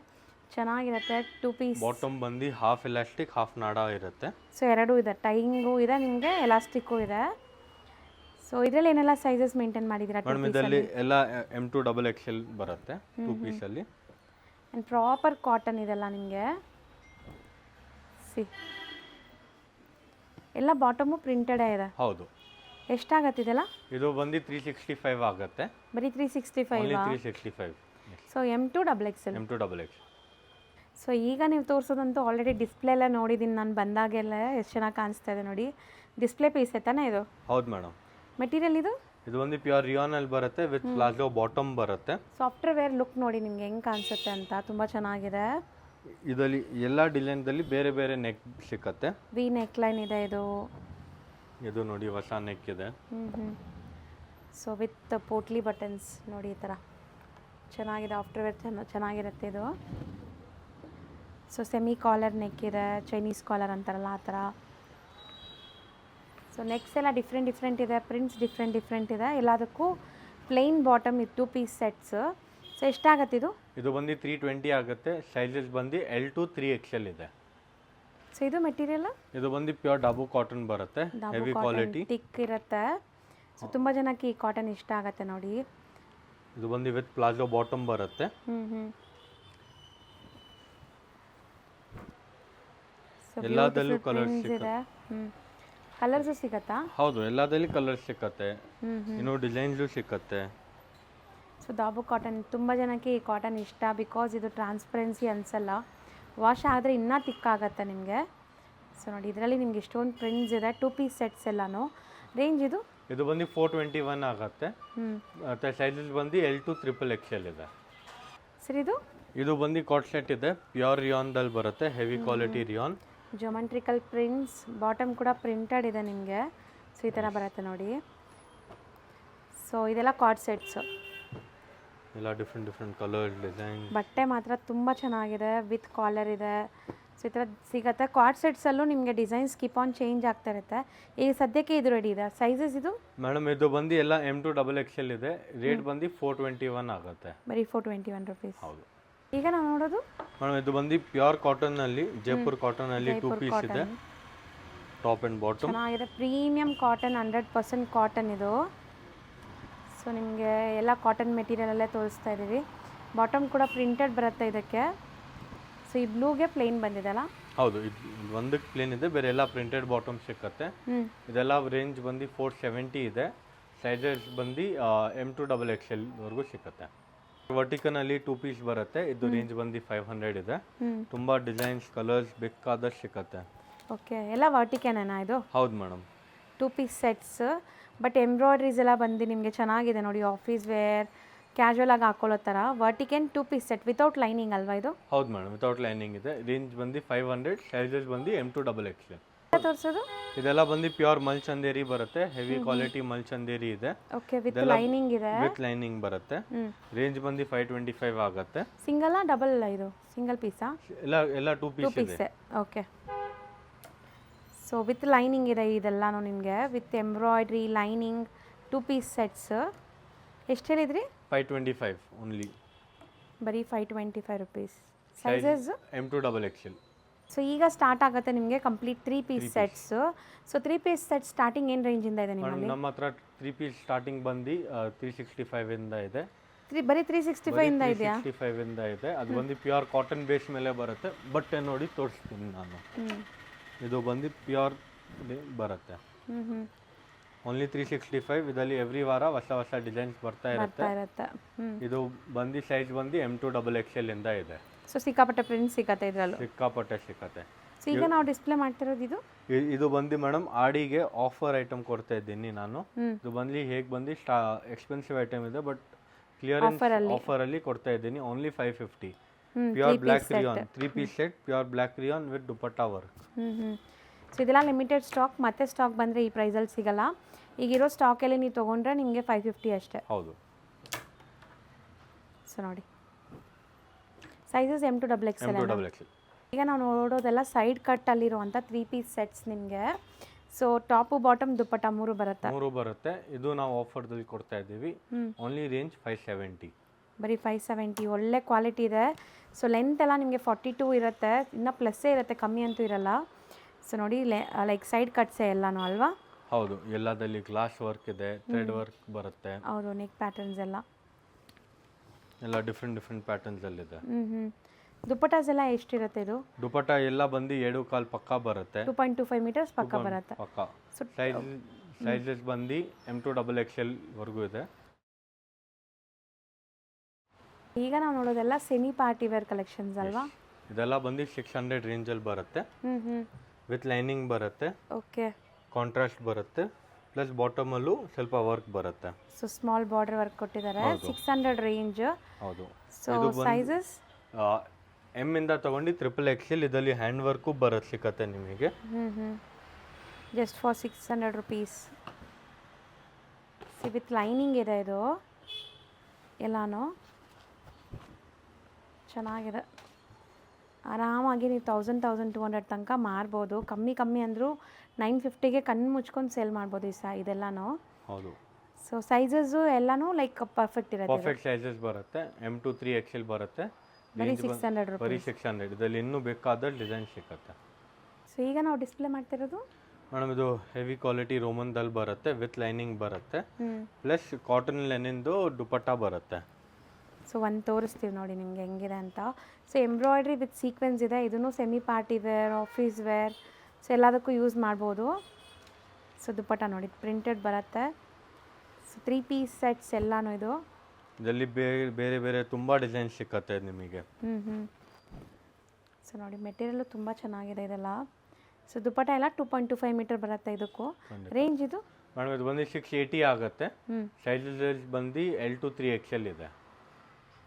ಚೆನ್ನಾಗಿರುತ್ತೆ. 2 ಪೀಸ್. ಬಾಟಮ್ ಬಂದು ಹಾಫ್ ಎಲಾಸ್ಟಿಕ್ ಹಾಫ್ ನಾಡಾ ಇರುತ್ತೆ. ಸೊ ಎರಡೂ ಇದೆ, ಟೈಯಿಂಗು ಇದೆ ನಿಮಗೆ, ಎಲಾಸ್ಟಿಕ್ಕು ಇದೆ. ಸೊ ಇದರಲ್ಲಿ ಏನೆಲ್ಲ ಸೈಜಸ್ ಮೇಂಟೈನ್ ಮಾಡಿದ್ದೀರಾ? ಮೇಡಮ್ ಇದರಲ್ಲಿ ಎಲ್ಲ M2XXL ಬರುತ್ತೆ 2 ಪೀಸಲ್ಲಿ. ಆ್ಯಂಡ್ ಪ್ರಾಪರ್ ಕಾಟನ್ ಇದೆಲ್ಲ ನಿಮಗೆ. ಎಲ್ಲ ಬಾಟಮು ಪ್ರಿಂಟೆಡೇ ಇದೆ. ಹೌದು. ಎಷ್ಟಾಗತ್ತೆ ಇದೆಲ್ಲ? ಇದು ಬಂದು 365 ಆಗುತ್ತೆ. ಬರೀ 365? 365. So M2XXL. ಸೊ ಈಗ ನೀವು ತೋರಿಸೋದಂತೂ ಆಲ್ರೆಡಿ ಡಿಸ್ಪ್ಲೇ ಎಲ್ಲ ನೋಡಿದ್ದೀನಿ ನಾನು ಬಂದಾಗೆಲ್ಲ. ಎಷ್ಟು ಚೆನ್ನಾಗಿ ಕಾಣಿಸ್ತಾ ಇದೆ ನೋಡಿ. ಡಿಸ್ಪ್ಲೇ ಪೀಸ್ ತಾನೇ ಇದು? ಹೌದು ಮೇಡಮ್. ಮೆಟೀರಿಯಲ್ ಇದು ಒಂದು ಪ್ಯೂರ್ ರಿಯಾನ್ ಅಲ್ಲಿ ಬರುತ್ತೆ ವಿತ್ ಪ್ಲಾಜೋ ಬಾಟಮ್ ಬರುತ್ತೆ. ಸಾಫ್ಟ್ವೇರ್ ಲುಕ್ ನೋಡಿ ನಿಮ್ಗೆ ಹೆಂಗೆ ಕಾಣಿಸುತ್ತೆ ಅಂತ. ತುಂಬ ಚೆನ್ನಾಗಿದೆ. ಇದರಲ್ಲಿ ಎಲ್ಲ ಡಿಸೈನ್ದಲ್ಲಿ ಬೇರೆ ಬೇರೆ ನೆಕ್ ಸಿಕ್ಕತ್ತೆ. ವಿ ನೆಕ್ ಲೈನ್ ಇದೆ ಇದು. ಇದು ನೋಡಿ ಹೊಸ ನೆಕ್ ಇದೆ. ಸೊ ವಿತ್ ಪೋಟ್ಲಿ ಬಟನ್ಸ್ ನೋಡಿ ಈ ಥರ ಚೆನ್ನಾಗಿದೆ. ಆಫ್ಟರ್ವೇರ್ ಚೆನ್ನಾಗಿರುತ್ತೆ ಇದು. ಸೊ ಸೆಮಿ ಕಾಲರ್ ನೆಕ್ ಇದೆ, ಚೈನೀಸ್ ಕಾಲರ್ ಅಂತಾರಲ್ಲ ಆ ಥರ. ಸೊ ನೆಕ್ಸ್ ಎಲ್ಲ ಡಿಫ್ರೆಂಟ್ ಇದೆ, ಪ್ರಿಂಟ್ಸ್ ಡಿಫ್ರೆಂಟ್ ಇದೆ. ಎಲ್ಲದಕ್ಕೂ ಪ್ಲೈನ್ ಬಾಟಮ್ ಇದು 2 ಪೀಸ್ ಸೆಟ್ಸ್. ಸೊ ಎಷ್ಟಾಗತ್ತೆ ಇದು? ಇದು ಬಂದು 320 ಆಗುತ್ತೆ. ಸೈಜಸ್ ಬಂದು L to 3XL ಇದೆ. ಸೊ ಇದು ಮೆಟೀರಿಯಲ್? ಇದು ಬಂದು ಪ್ಯೂರ್ ಡಾಬು ಕಾಟನ್ ಬರುತ್ತೆ. ಹೆವಿ ಕ್ವಾಲಿಟಿ ಥಿಕ್ ಇರುತ್ತೆ. ಸೊ ತುಂಬ ಜನಕ್ಕೆ ಈ ಕಾಟನ್ ಇಷ್ಟ ಆಗುತ್ತೆ ನೋಡಿ. ಇದು ಬಂದು ವಿತ್ ಪ್ಲಾಜೋ ಬಾಟಮ್ ಬರುತ್ತೆ. ಎಲ್ಲದಲ್ಲೂ ಕಲರ್ಸ್ ಸಿಗುತ್ತೆ. ಕಲರ್ಸು ಸಿಗತ್ತಾ? ಹೌದು, ಎಲ್ಲದಲ್ಲಿ ಕಲರ್ಸ್ ಸಿಕ್ಕತ್ತೆ. ಇನ್ನು ಡಿಸೈನ್ಸು ಸಿಕ್ಕತ್ತೆ. ಸೊ ದಾಬು ಕಾಟನ್ ತುಂಬ ಜನಕ್ಕೆ ಈ ಕಾಟನ್ ಇಷ್ಟ. ಬಿಕಾಸ್ ಇದು ಟ್ರಾನ್ಸ್ಪರೆನ್ಸಿ ಅನಿಸಲ್ಲ. ವಾಶ್ ಆದರೆ ಇನ್ನೂ ತಿಕ್ಕಾಗತ್ತೆ ನಿಮಗೆ. ಸೊ ನೋಡಿ ಇದರಲ್ಲಿ ನಿಮ್ಗೆ ಇಷ್ಟೊಂದು ಪ್ರಿಂಟ್ಸ್ ಇದೆ. 2 ಪೀಸ್ ಸೆಟ್ಸ್ ಎಲ್ಲನೂ. ರೇಂಜ್ ಇದು? ಇದು ಬಂದು 421 ಆಗುತ್ತೆ. ಮತ್ತು ಸೈಜಸ್ ಬಂದು L to XXL ಇದೆ. ಸರ್ ಇದು ಬಂದು ಕಾಟ್ ಸೆಟ್ ಇದೆ. ಪ್ಯೂರ್ ರಿಯಾನ್ದಲ್ಲಿ ಬರುತ್ತೆ. Heavy quality rayon. Geometrical prints. Bottom ಕೂಡ ಪ್ರಿಂಟೆಡ್ ಇದೆ ನಿಮಗೆ. ಸೊ ಈ ಥರ ಬರುತ್ತೆ ನೋಡಿ. ಸೊ ಇದೆಲ್ಲ ಕಾಟ್ ಸೆಟ್ಸ್. ಎಲ್ಲ ಡಿಫ್ರೆಂಟ್ ಕಲರ್ ಡಿಸೈನ್. ಬಟ್ಟೆ ಮಾತ್ರ ತುಂಬ ಚೆನ್ನಾಗಿದೆ. ವಿತ್ ಕಾಲರ್ ಇದೆ. ಸೊ ಈ ಥರ ಸಿಗುತ್ತೆ. ಕಾಟ್ ಸೆಟ್ಸಲ್ಲೂ ನಿಮಗೆ ಡಿಸೈನ್ಸ್ ಕೀಪ್ ಆನ್ ಚೇಂಜ್ ಆಗ್ತಾ ಇರುತ್ತೆ. ಈಗ ಸದ್ಯಕ್ಕೆ ಇದು ರೆಡಿ ಇದೆ. ಸೈಜಸ್ ಇದು? ಮೇಡಮ್ ಇದು ಬಂದು ಎಲ್ಲ M2XXL ಇದೆ. ರೇಟ್ ಬಂದು 421 ಆಗುತ್ತೆ. ಬರೀ 421 ರುಪೀಸ್. ಹೌದು. ಈಗ ನಾವು ನೋಡೋದು ಮೇಡಮ್ ಇದು ಬಂದು ಪ್ಯೂರ್ ಕಾಟನ್ ಅಲ್ಲಿ, ಜೈಪುರ್ ಕಾಟನ್ ಅಲ್ಲಿ 2 ಪೀಸ್ ಇದೆ. ಟಾಪ್ ಅಂಡ್ ಬಾಟಮ್ ಚೆನ್ನಾಗಿದೆ. ಪ್ರೀಮಿಯಂ ಕಾಟನ್, 100% ಕಾಟನ್ ಇದು. ಸೊ ನಿಮಗೆ ಎಲ್ಲ ಕಾಟನ್ ಮೆಟೀರಿಯಲಲ್ಲೇ ತೋರಿಸ್ತಾ ಇದ್ದೀವಿ. ಬಾಟಮ್ ಕೂಡ ಪ್ರಿಂಟೆಡ್ ಬರುತ್ತೆ ಇದಕ್ಕೆ. ಸೊ ಈ ಬ್ಲೂಗೆ ಪ್ಲೇನ್ ಬಂದಿದೆಲ್ಲ? ಹೌದು, ಇದು ಒಂದಕ್ಕೆ ಪ್ಲೇನ್ ಇದೆ, ಬೇರೆ ಎಲ್ಲ ಪ್ರಿಂಟೆಡ್ ಬಾಟಮ್ ಸಿಕ್ಕತ್ತೆ. ಇದೆಲ್ಲ ರೇಂಜ್ ಬಂದು 470 ಇದೆ. ಸೈಜಸ್ ಬಂದು M2XXL ವರೆಗೂ ಸಿಕ್ಕತ್ತೆ. ವರ್ಟಿಕಲ್ ಅಲ್ಲಿ 2 ಪೀಸ್ ಬರುತ್ತೆ. ಇದು ರೇಂಜ್ ಬಂದು 500 ಇದೆ. ತುಂಬಾ ಡಿಸೈನ್ಸ್, ಕಲರ್ಸ್ ಬೇಕಾದಷ್ಟು ಸಿಕ್ಕತ್ತೆ. ಓಕೆ, ಎಲ್ಲ ವರ್ಟಿಕಲ್ನೇನಾ ಇದು? ಹೌದು madam. 2 piece sets. But embroideries ಎಲ್ಲ ಬಂದು ನಿಮಗೆ ಚೆನ್ನಾಗಿದೆ ನೋಡಿ. ಆಫೀಸ್ ವೇರ್, ಕ್ಯಾಶುವಲ್ ಆಗಿ ಹಾಕೊಳ್ಳೋ ಥರ. Vertical 2 piece set without lining ಅಲ್ವಾ ಇದು? ಹೌದು ಮೇಡಮ್, ವಿತೌಟ್ ಲೈನಿಂಗ್ ಇದೆ. ರೇಂಜ್ ಬಂದು 500. ಸೈಜಸ್ ಬಂದು M2XXL. ತೋರಿಸೋದು ಇದೆಲ್ಲ ಬಂದು ಪ್ಯೂರ್ ಮಲ್ಚಂದೇರಿ ಬರುತ್ತೆ, ಹೆವಿ ಕ್ವಾಲಿಟಿ ಮಲ್ಚಂದೇರಿ ಇದೆ, ಓಕೆ ವಿತ್ ಲೈನಿಂಗ್ ಇದೆ, ವಿತ್ ಲೈನಿಂಗ್ ಬರುತ್ತೆ. ರೇಂಜ್ ಬಂದು 525 ಆಗುತ್ತೆ. ಸಿಂಗಲ್ ಡಬಲ್ ಇದು ಸಿಂಗಲ್ ಪೀಸಾ? ಎಲ್ಲ ಟೂ ಪೀಸ್ ಇದೆ. ಓಕೆ. ಸೊ ವಿತ್ ಲೈನಿಂಗ್ ಇದೆ ಇದೆಲ್ಲಾನು ನಿಮಗೆ, with embroidery lining 2 piece sets. ಎಷ್ಟು ಹೇಳಿದ್ರಿ? 525 ಓನ್ಲಿ. ಬರೀ 525 ರುಪೀಸ್. Sizes M2XXL. ಸೊ ಈಗ ಸ್ಟಾರ್ಟ್ ಆಗುತ್ತೆ ನಿಮಗೆ complete 3 piece sets. So 3 piece set starting ಏನು ರೇಂಜಿಂದ ಇದೆ ನಿಮ್ಮಲ್ಲಿ? ನಮ್ಮ ಹತ್ರ 3 ಪೀಸ್ ಸ್ಟಾರ್ಟಿಂಗ್ ಬಂದು 365 ಇಂದ ಇದೆ. ಬರೀ 365 ಇಂದ ಇದೆಯಾ? 365 ಇಂದ ಇದೆ. ಅದು ಬಂದು ಪ್ಯೂರ್ ಕಾಟನ್ ಬೇಸ್ ಮೇಲೆ ಬರುತ್ತೆ. ಬಟ್ಟೆ ನೋಡಿ ತೋರಿಸ್ತೀನಿ ನಾನು. ಇದು ಬಂದು ಪ್ಯೂರ್ ಬರುತ್ತೆ. ಓನ್ಲಿ 365. ಇದರಲ್ಲಿ ಎವ್ರಿ ವಾರ ಹೊಸ ಹೊಸ ಡಿಸೈನ್ಸ್ ಬರ್ತಾ ಇರುತ್ತೆ. ಇದು ಬಂದು ಸೈಜ್ ಬಂದು M2XXL ಇಂದ ಇದೆ. ಸೊ ಸಿಕ್ಕಾಪಟ್ಟೆ ಪ್ರಿಂಟ್ ಸಿಕ್ಕತ್ತೆ ಇದರಲ್ಲೂ, ಸಿಕ್ಕಾಪಟ್ಟೆ ಸಿಕ್ಕತ್ತೆ. ಸೊ ಈಗ ನಾವು ಡಿಸ್ಪ್ಲೇ ಮಾಡ್ತಿರೋದು ಇದು ಬಂದು ಮೇಡಮ್ ಆಡಿಗೆ ಆಫರ್ ಐಟಮ್ ಕೊಡ್ತಾ ಇದ್ದೀನಿ ನಾನು. ಇದು ಬಂದು ಹೇಗೆ ಬಂದು ಎಕ್ಸ್ಪೆನ್ಸಿವ್ ಐಟಮ್ ಇದೆ, ಬಟ್ ಕ್ಲಿಯರೆನ್ಸ್ ಆಫರ್ ಅಲ್ಲಿ ಕೊಡ್ತಾ ಇದ್ದೀನಿ. Only 550. Pure black rayon 3 piece set, pure black rayon with dupatta work. So ಇದೆಲ್ಲ ಲಿಮಿಟೆಡ್ ಸ್ಟಾಕ್, ಮತ್ತೆ ಸ್ಟಾಕ್ ಬಂದರೆ ಈ ಪ್ರೈಸಲ್ಲಿ ಸಿಗಲ್ಲ. ಈಗಿರೋ ಸ್ಟಾಕಲ್ಲಿ ನೀವು ತೊಗೊಂಡ್ರೆ ನಿಮಗೆ 550 ಅಷ್ಟೇ. ಹೌದು. ಸೊ ನೋಡಿ ಸೈಜಸ್ M2XXL. ಈಗ ನಾವು ನೋಡೋದೆಲ್ಲ ಸೈಡ್ ಕಟ್ಟಲ್ಲಿರುವಂಥ 3 ಪೀಸ್ ಸೆಟ್ಸ್ ನಿಮಗೆ. ಸೊ ಟಾಪು ಬಾಟಮ್ ದುಪ್ಪಟ್ಟ 3 ಬರುತ್ತೆ. ಇದು ನಾವು ಆಫರ್ದಲ್ಲಿ ಕೊಡ್ತಾ ಇದ್ದೀವಿ. Only range 570. ಬರೀ 570. ಒಳ್ಳೆ ಕ್ವಾಲಿಟಿ ಇದೆ. ಸೊ ಲೆಂತ್ ಎಲ್ಲ ನಿಮಗೆ 42 ಇರುತ್ತೆ, ಇನ್ನೂ ಪ್ಲಸ್ಸೇ ಇರುತ್ತೆ, ಕಮ್ಮಿ ಅಂತೂ ಇರಲ್ಲ. ಸೊ ನೋಡಿ ಲೈಕ್ ಸೈಡ್ ಕಟ್ಸೇ ಎಲ್ಲನೂ ಅಲ್ವಾ? ಹೌದು, ಎಲ್ಲದಲ್ಲಿ ಗ್ಲಾಸ್ ವರ್ಕ್ ಇದೆ, ಥ್ರೆಡ್ ವರ್ಕ್ ಬರುತ್ತೆ. ಹೌದು, ನೆಕ್ ಪ್ಯಾಟರ್ನ್ಸ್ ಎಲ್ಲ ಡಿಫ್ರೆಂಟ್ ಪ್ಯಾಟರ್ನ್ಸ್ ಅಲ್ಲಿ ಇದೆ. ದುಪ್ಪಟ್ಟಾಸ್ ಎಲ್ಲ ಎಷ್ಟಿರುತ್ತೆ ಇದು? ದುಪಟ್ಟ ಎಲ್ಲ ಬಂದು 7.5 ಪಕ್ಕ ಬರುತ್ತೆ. 2.25 ಮೀಟರ್ಸ್ ಪಕ್ಕ ಬರುತ್ತೆ. ಸೈಜಸ್ ಬಂದು M2XXL ವರೆಗೂ ಇದೆ. ಈಗ ನಾವು ನೋಡೋದೆಲ್ಲ ಸೆಮಿ ಪಾರ್ಟಿ ವೇರ್ ಕಲೆಕ್ಷನ್ಸ್ ಅಲ್ವಾ? ಇದೆಲ್ಲ ಬಂದು 600 ರೇಂಜ್ ಅಲ್ಲಿ ಬರುತ್ತೆ. ವಿತ್ ಲೈನಿಂಗ್ ಬರುತ್ತೆ. ಓಕೆ. ಕಾಂಟ್ರಾಸ್ಟ್ ಬರುತ್ತೆ, ಪ್ಲಸ್ ಬಾಟಮ್ ಅಲ್ಲೂ ಸ್ವಲ್ಪ ವರ್ಕ್ ಬರುತ್ತೆ. ಸೊ ಸ್ಮಾಲ್ ಬಾರ್ಡರ್ ವರ್ಕ್ ಕೊಟ್ಟಿದ್ದಾರೆ. 600 ರೇಂಜ್. ಹೌದು. ಸೊ ಸೈಜಸ್ M ಇಂದ ತಗೊಂಡು XXL. ಇದರಲ್ಲಿ ಹ್ಯಾಂಡ್ ವರ್ಕು ಬರುತ್ತೆ, ಸಿಕ್ಕತ್ತೆ ನಿಮಗೆ. Just for 600 rupees. With lining ಇದೆ ಇದು ಎಲ್ಲಾನು. ಚೆನ್ನಾಗಿದೆ. ಆರಾಮಾಗಿ ನೀವು 1200 ತನಕ ಮಾರ್ಬೋದು. ಕಮ್ಮಿ ಅಂದರೂ 950ಗೆ ಕಣ್ಣು ಮುಚ್ಕೊಂಡು ಸೇಲ್ ಮಾಡ್ಬೋದು ಇದೆಲ್ಲಾನು. ಹೌದು. ಸೊ ಸೈಜಸ್ ಎಲ್ಲಾನು ಲೈಕ್ ಪರ್ಫೆಕ್ಟ್ ಇರುತ್ತೆ. ಪರ್ಫೆಕ್ಟ್ ಸೈಜಸ್ ಬರುತ್ತೆ. M2 3XL ಬರುತ್ತೆ. ಬರೀ 600 ರೂಪಾಯಿ. ಬರೀ 600. ಇದರಲ್ಲಿ ಇನ್ನೂ ಬೇಕಾದ ಡಿಸೈನ್ ಸಿಗುತ್ತೆ. ಸೊ ಈಗ ನಾವು ಡಿಸ್ಪ್ಲೇ ಮಾಡ್ತಿರೋದು ಮೇಡಮ್, ಇದು ಹೆವಿ ಕ್ವಾಲಿಟಿ ರೋಮನ್ದಲ್ಲಿ ಬರುತ್ತೆ, ವಿತ್ ಲೈನಿಂಗ್ ಬರುತ್ತೆ, ಪ್ಲಸ್ ಕಾಟನ್ ಲೆನಿನ್ದು ದುಪಟ್ಟಾ ಬರುತ್ತೆ. ಸೊ ಒಂದು ತೋರಿಸ್ತೀವಿ ನೋಡಿ ನಿಮಗೆ ಹೆಂಗಿದೆ ಅಂತ. ಸೊ ಎಂಬ್ರಾಯ್ಡ್ರಿ ವಿತ್ ಸೀಕ್ವೆನ್ಸ್ ಇದೆ. ಇದನ್ನು semi party wear, office wear, so ಎಲ್ಲದಕ್ಕೂ ಯೂಸ್ ಮಾಡ್ಬೋದು. ಸೊ ದುಪ್ಪಟ್ಟ ನೋಡಿ ಪ್ರಿಂಟೆಡ್ ಬರುತ್ತೆ. ಸೊ 3 ಪೀಸ್ ಸೆಟ್ಸ್ ಎಲ್ಲಾನು ಇದು. ಇದರಲ್ಲಿ ಬೇರೆ ತುಂಬ ಡಿಸೈನ್ಸ್ ಸಿಕ್ಕತ್ತೆ ನಿಮಗೆ. ಸೊ ನೋಡಿ ಮೆಟೀರಿಯಲ್ಲು ತುಂಬ ಚೆನ್ನಾಗಿದೆ ಇದೆಲ್ಲ. ಸೊ ದುಪ್ಪಟ್ಟ ಎಲ್ಲ 2.25 ಮೀಟರ್ ಬರುತ್ತೆ ಇದಕ್ಕೂ. ರೇಂಜ್ ಇದು ಮೇಡಮ್ ಇದು ಬಂದು 680 ಆಗುತ್ತೆ. ಸೈಜಸ್ ಬಂದು L2 3XL ಇದೆ.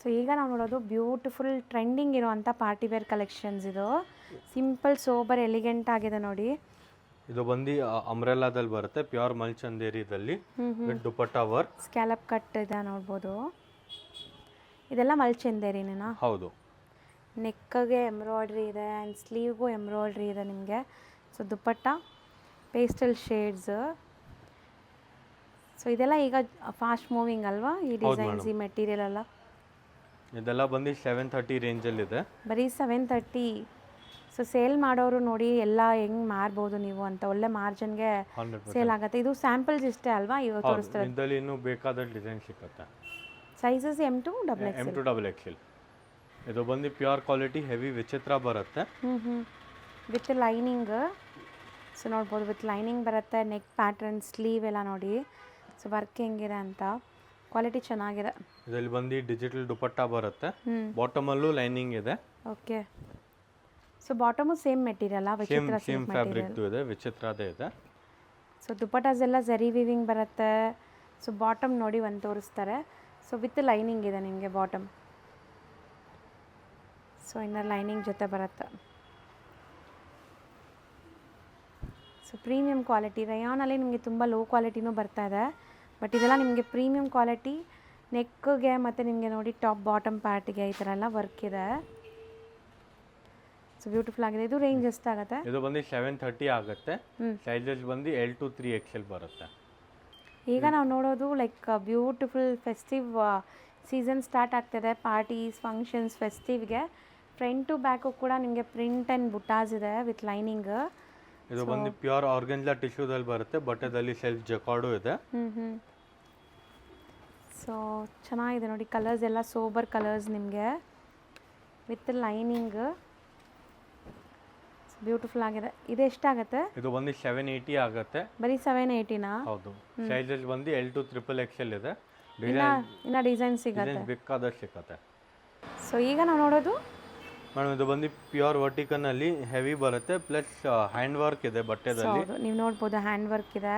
ಸೊ ಈಗ ನಾವು ನೋಡೋದು ಬ್ಯೂಟಿಫುಲ್ ಟ್ರೆಂಡಿಂಗ್ ಇರುವಂಥ ಪಾರ್ಟಿ ವೇರ್ ಕಲೆಕ್ಷನ್ಸ್. ಇದು ಸಿಂಪಲ್ ಸೋಬರ್ ಎಲಿಗೆಂಟ್ ಆಗಿದೆ ನೋಡಿ. ಇದು ಬಂದು ಅಂಬ್ರೆಲಾದಲ್ಲಿ ಬರುತ್ತೆ, ಪ್ಯೂರ್ ಮಲ್ಚಂದೇರಿದಲ್ಲಿ with dupatta work. Scallop cut ಇದೆ ನೋಡ್ಬೋದು. ಇದೆಲ್ಲ ಮಲ್ಚಂದೇರಿನೇನಾ? ಹೌದು. ನೆಕ್ಗೆ ಎಂಬ್ರಾಯ್ಡ್ರಿ ಇದೆ ಆ್ಯಂಡ್ ಸ್ಲೀವ್ಗೂ ಎಂಬ್ರಾಯ್ಡ್ರಿ ಇದೆ ನಿಮಗೆ. So dupatta pastel shades. So ಇದೆಲ್ಲ ಈಗ ಫಾಸ್ಟ್ ಮೂವಿಂಗ್ ಅಲ್ವಾ ಈ ಡಿಸೈನ್ಸ್, ಈ ಮೆಟೀರಿಯಲ್ ಎಲ್ಲ? ಇದೆಲ್ಲ ಬಂದು 730 ರೇಂಜಲ್ಲಿದೆ. ಬರೀ 730. ಸೊ ಸೇಲ್ ಮಾಡೋರು ನೋಡಿ ಎಲ್ಲ ಹೆಂಗೆ ಮಾರ್ಬೋದು ನೀವು ಅಂತ. ಒಳ್ಳೆ ಮಾರ್ಜಿನ್ಗೆ ಸೇಲ್ ಆಗುತ್ತೆ. ಇದು ಸ್ಯಾಂಪಲ್ಸ್ ಇಷ್ಟೇ ಅಲ್ವಾ ಇವಾಗ ತೋರಿಸ್ತಾರೆ? ಇದರಲ್ಲಿ ಇನ್ನೂ ಬೇಕಾದ ಡಿಸೈನ್ ಸಿಗುತ್ತೆ. Sizes M2XXL. ಇದು ಬಂದು ಪ್ಯೂರ್ ಕ್ವಾಲಿಟಿ ಹೆವಿ ವಿಚಿತ್ರ ಬರುತ್ತೆ. With lining. ಸೊ ನೋಡ್ಬೋದು ವಿತ್ ಲೈನಿಂಗ್ ಬರುತ್ತೆ. ನೆಕ್ ಪ್ಯಾಟರ್ನ್, ಸ್ಲೀವ್ ಎಲ್ಲ ನೋಡಿ. ಸೊ ವರ್ಕ್ ಹೆಂಗಿದೆ ಅಂತ. ಕ್ವಾಲಿಟಿ ಚೆನ್ನಾಗಿದೆ. ಇದರಲ್ಲಿ ಬಂದು ಡಿಜಿಟಲ್ ದುಪಟ್ಟಾ ಬರುತ್ತೆ. ಬಾಟಮಲ್ಲೂ ಲೈನಿಂಗ್ ಇದೆ. Okay. So bottom same material, ವಿಚಿತ್ರ ಸೇಮ್ ಫ್ಯಾಬ್ರಿಕ್ ಇದೆ, ವಿಚಿತ್ರದೇ ಇದೆ. ಸೊ ದುಪಟ್ಟಾಸ್ ಎಲ್ಲ ಜರಿ ವೀವಿಂಗ್ ಬರುತ್ತೆ. ಸೊ ಬಾಟಮ್ ನೋಡಿ ಒಂದು ತೋರಿಸ್ತಾರೆ. ಸೊ ವಿತ್ ಲೈನಿಂಗ್ ಇದೆ ನಿಮಗೆ ಬಾಟಮ್. ಸೊ ಇನ್ನರ್ ಲೈನಿಂಗ್ ಜೊತೆ ಬರುತ್ತೆ. ಸೊ ಪ್ರೀಮಿಯಂ ಕ್ವಾಲಿಟಿ ರಯಾನಲ್ಲಿ ನಿಮಗೆ ತುಂಬ ಲೋ ಕ್ವಾಲಿಟಿನೂ ಬರ್ತಾ ಇದೆ, ಬಟ್ ಇದೆಲ್ಲ ನಿಮಗೆ ಪ್ರೀಮಿಯಂ ಕ್ವಾಲಿಟಿ. ನೆಕ್ಗೆ ಮತ್ತು ನಿಮಗೆ ನೋಡಿ ಟಾಪ್ ಬಾಟಮ್ ಪಾರ್ಟಿಗೆ ಈ ಥರ ಎಲ್ಲ ವರ್ಕ್ ಇದೆ. ಸೊ ಬ್ಯೂಟಿಫುಲ್ ಆಗಿದೆ. ಇದು ರೇಂಜ್ ಎಷ್ಟಾಗುತ್ತೆ? ಇದು ಬಂದು 730 ಆಗುತ್ತೆ. ಸೈಜಸ್ ಬಂದು L to 3XL ಬರುತ್ತೆ. ಈಗ ನಾವು ನೋಡೋದು like beautiful festive season start ಆಗ್ತಿದೆ, ಪಾರ್ಟೀಸ್ ಫಂಕ್ಷನ್ಸ್ ಫೆಸ್ಟಿವ್ಗೆ. ಫ್ರಂಟ್ ಟು ಬ್ಯಾಕು ಕೂಡ ನಿಮಗೆ ಪ್ರಿಂಟ್ ಆ್ಯಂಡ್ ಬುಟಾಸ್ ಇದೆ ವಿತ್ ಲೈನಿಂಗ್. ಇದು ಬಂದು ಪ್ಯೂರ್ ಆರ್ಗನ್ಜಾ ಟಿಶ್ಯೂದಲ್ಲಿ ಬರುತ್ತೆ, ಬಟ್ಟೆದಲ್ಲಿ ಸೆಲ್ಫ್ ಜಕಾರ್ಡು ಇದೆ. ಸೊ ಚೆನ್ನಾಗಿದೆ ನೋಡಿ, ಕಲರ್ಸ್ ಎಲ್ಲ ಸೋಬರ್ ಕಲರ್ಸ್ ನಿಮಗೆ ವಿತ್ ಲೈನಿಂಗ್. ಬ್ಯೂಟಿಫುಲ್ ಆಗಿದೆ. ಇದು ಎಷ್ಟಾಗುತ್ತೆ? ಇದು ಬಂದು 780 ಆಗುತ್ತೆ. ಬರೀ 780ನಾ? ಹೌದು. ಸೈಜಸ್ ಬಂದು L to XXL ಇದೆ. ಇನ್ನ ಡಿಸೈನ್ ಸಿಗುತ್ತೆ, ಬೇಕಾದಷ್ಟು ಸಿಗುತ್ತೆ. ಸೊ ಈಗ ನಾವು ನೋಡೋದು ಮೇಡಮ್ ಇದು ಬಂದು ಪ್ಯೂರ್ ವರ್ಟಿಕನಲ್ಲಿ ಹೆವಿ ಬರುತ್ತೆ, ಪ್ಲಸ್ ಹ್ಯಾಂಡ್ ವರ್ಕ್ ಇದೆ ಬಟ್ಟೆದಲ್ಲಿ. ಹೌದು, ನೀವು ನೋಡ್ಬೋದು ಹ್ಯಾಂಡ್ ವರ್ಕ್ ಇದೆ.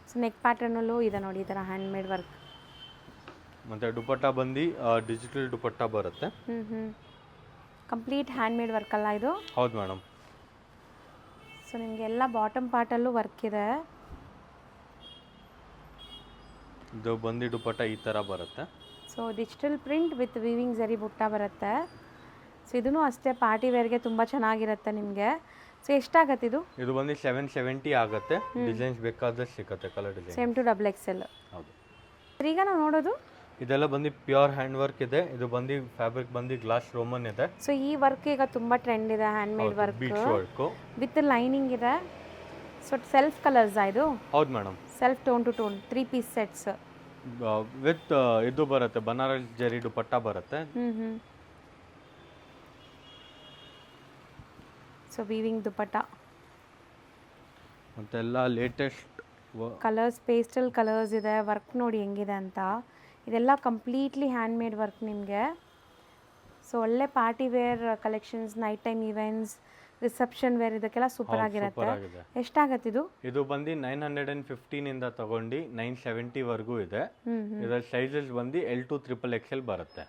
ಸೊ ನೆಕ್ ಪ್ಯಾಟರ್ನಲ್ಲೂ ಇದೆ ನೋಡಿ ಈ ಥರ ಹ್ಯಾಂಡ್ ಮೇಡ್ ವರ್ಕ್. ಮತ್ತು ದುಪಟ್ಟ ಬಂದು ಡಿಜಿಟಲ್ ದುಪಟ್ಟ ಬರುತ್ತೆ. ಕಂಪ್ಲೀಟ್ ಹ್ಯಾಂಡ್ ಮೇಡ್ ವರ್ಕ್ ಅಲ್ಲ ಇದು? ಹೌದು ಮೇಡಮ್. ಸೊ ನಿಮಗೆ ಎಲ್ಲ ಬಾಟಮ್ ಪಾರ್ಟಲ್ಲೂ ವರ್ಕ್ ಇದೆ. ಇದು ಬಂದು ದುಪಟ್ಟ ಈ ಥರ ಬರುತ್ತೆ. So digital print with weaving ಜರಿ ಬುಟ್ಟ ಬರುತ್ತೆ. ಸೊ ಇದೂ ಅಷ್ಟೇ ಪಾರ್ಟಿ ವೇರ್ಗೆ ತುಂಬ ಚೆನ್ನಾಗಿರುತ್ತೆ ನಿಮಗೆ. ಸೊ ಎಷ್ಟಾಗತ್ತೆ ಇದು? ಇದು ಬಂದು 770 ಆಗುತ್ತೆ. ಡಿಸೈನ್ಸ್ ಬೇಕಾದಷ್ಟು ಸಿಗುತ್ತೆ, colour design. Same to XXL. ಹೌದು. ಈಗ ನಾವು ನೋಡೋದು ಇದೆಲ್ಲ ಬಂದು ಪ್ಯೂರ್ ಹ್ಯಾಂಡ್ ವರ್ಕ್ ಇದೆ. ಇದು ಬಂದು ಫ್ಯಾಬ್ರಿಕ್ ಬಂದು ಗ್ಲಾಸ್ ರೋಮನ್ ಇದೆ. ಸೊ ಈ ವರ್ಕ್ ಈಗ ತುಂಬ ಟ್ರೆಂಡ್ ಇದೆ, hand made work beach work with lining ಇದೆ. ಸೊ ಸೆಲ್ಫ್ ಕಲರ್ಸ್ ಇದು? ಹೌದು madam. Self tone two tone 3 piece sets with ಇದು ಬರುತ್ತೆ, ಬನಾರಸ್ ಜರಿ ದುಪಟ್ಟ ಬರುತ್ತೆ. ಸೊ ವೀವಿಂಗ್ ದುಪಟ್ಟ ಮತ್ತೆಲ್ಲ ಲೇಟೆಸ್ಟ್ ಕಲರ್ಸ್, ಪೇಸ್ಟಲ್ ಕಲರ್ಸ್ ಇದೆ. ವರ್ಕ್ ನೋಡಿ ಹೆಂಗಿದೆ ಅಂತ. ಇದೆಲ್ಲ ಕಂಪ್ಲೀಟ್ಲಿ ಹ್ಯಾಂಡ್ ಮೇಡ್ ವರ್ಕ್ ನಿಮಗೆ. ಸೊ ಒಳ್ಳೆ party wear collections, night time events, reception wear ಇದಕ್ಕೆಲ್ಲ ಸೂಪರ್ ಆಗಿರುತ್ತೆ. ಎಷ್ಟಾಗತ್ತೆ ಇದು? ಇದು ಬಂದು 915 ಇಂದ ತಗೊಂಡು 970 ವರೆಗೂ ಇದೆ. ಇದರ ಸೈಜಸ್ ಬಂದು L to XXL ಬರುತ್ತೆ.